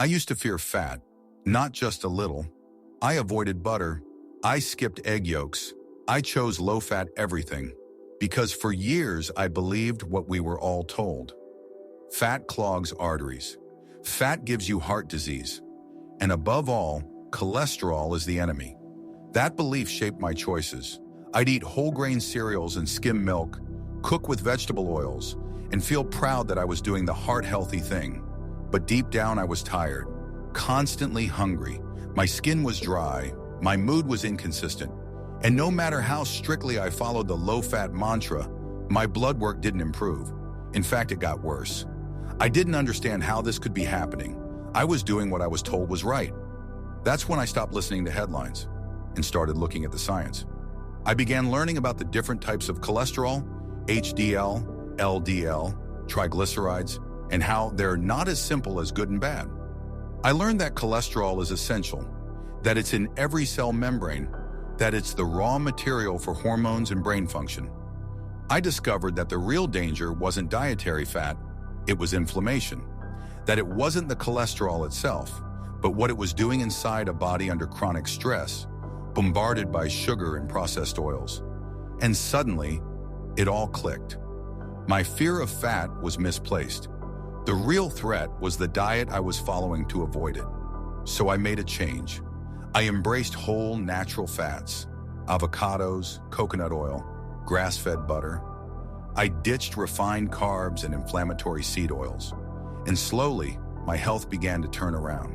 I used to fear fat, not just a little. I avoided butter. I skipped egg yolks. I chose low-fat everything. Because for years I believed what we were all told. Fat clogs arteries. Fat gives you heart disease. And above all, cholesterol is the enemy. That belief shaped my choices. I'd eat whole grain cereals and skim milk, cook with vegetable oils, and feel proud that I was doing the heart-healthy thing. But deep down I was tired, constantly hungry. My skin was dry, my mood was inconsistent, and no matter how strictly I followed the low-fat mantra, my blood work didn't improve. In fact, it got worse. I didn't understand how this could be happening. I was doing what I was told was right. That's when I stopped listening to headlines and started looking at the science. I began learning about the different types of cholesterol, HDL, LDL, triglycerides, and how they're not as simple as good and bad. I learned that cholesterol is essential, that it's in every cell membrane, that it's the raw material for hormones and brain function. I discovered that the real danger wasn't dietary fat, it was inflammation. That it wasn't the cholesterol itself, but what it was doing inside a body under chronic stress, bombarded by sugar and processed oils. And suddenly, it all clicked. My fear of fat was misplaced. The real threat was the diet I was following to avoid it. So I made a change. I embraced whole natural fats, avocados, coconut oil, grass-fed butter. I ditched refined carbs and inflammatory seed oils. And slowly, my health began to turn around.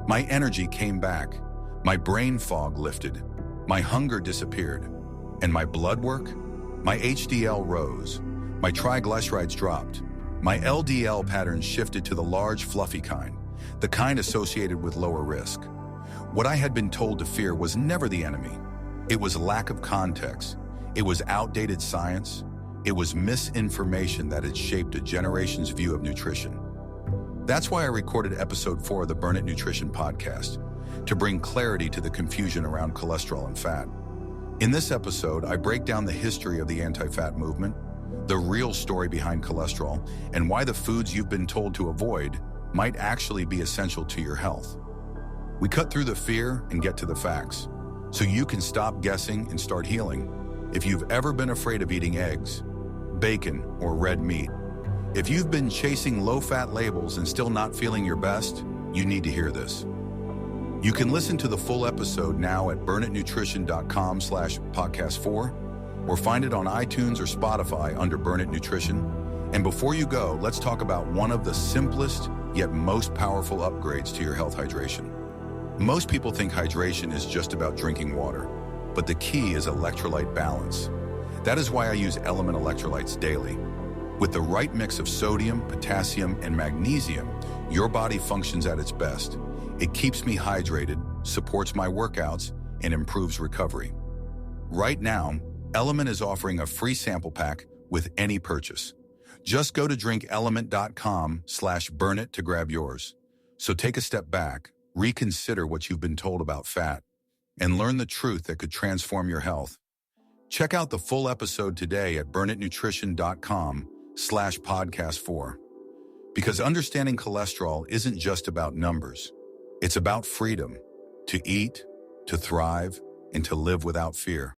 My energy came back. My brain fog lifted. My hunger disappeared. And my blood work? My HDL rose. My triglycerides dropped. My LDL patterns shifted to the large, fluffy kind, the kind associated with lower risk. What I had been told to fear was never the enemy. It was lack of context. It was outdated science. It was misinformation that had shaped a generation's view of nutrition. That's why I recorded episode 4 of the Burn It Nutrition podcast, to bring clarity to the confusion around cholesterol and fat. In this episode, I break down the history of the anti-fat movement, the real story behind cholesterol, and why the foods you've been told to avoid might actually be essential to your health. We cut through the fear and get to the facts, so you can stop guessing and start healing. If you've ever been afraid of eating eggs, bacon, or red meat, if you've been chasing low-fat labels and still not feeling your best, you need to hear this. You can listen to the full episode now at burnitnutrition.com/podcast4 or find it on iTunes or Spotify under Burn It Nutrition. And before you go, let's talk about one of the simplest yet most powerful upgrades to your health hydration. Most people think hydration is just about drinking water, but the key is electrolyte balance. That is why I use Element electrolytes daily. With the right mix of sodium, potassium, and magnesium, your body functions at its best. It keeps me hydrated, supports my workouts, and improves recovery. Right now, Element is offering a free sample pack with any purchase. Just go to drinkelement.com/burnit to grab yours. So take a step back, reconsider what you've been told about fat, and learn the truth that could transform your health. Check out the full episode today at burnitnutrition.com/podcast4. Because understanding cholesterol isn't just about numbers. It's about freedom to eat, to thrive, and to live without fear.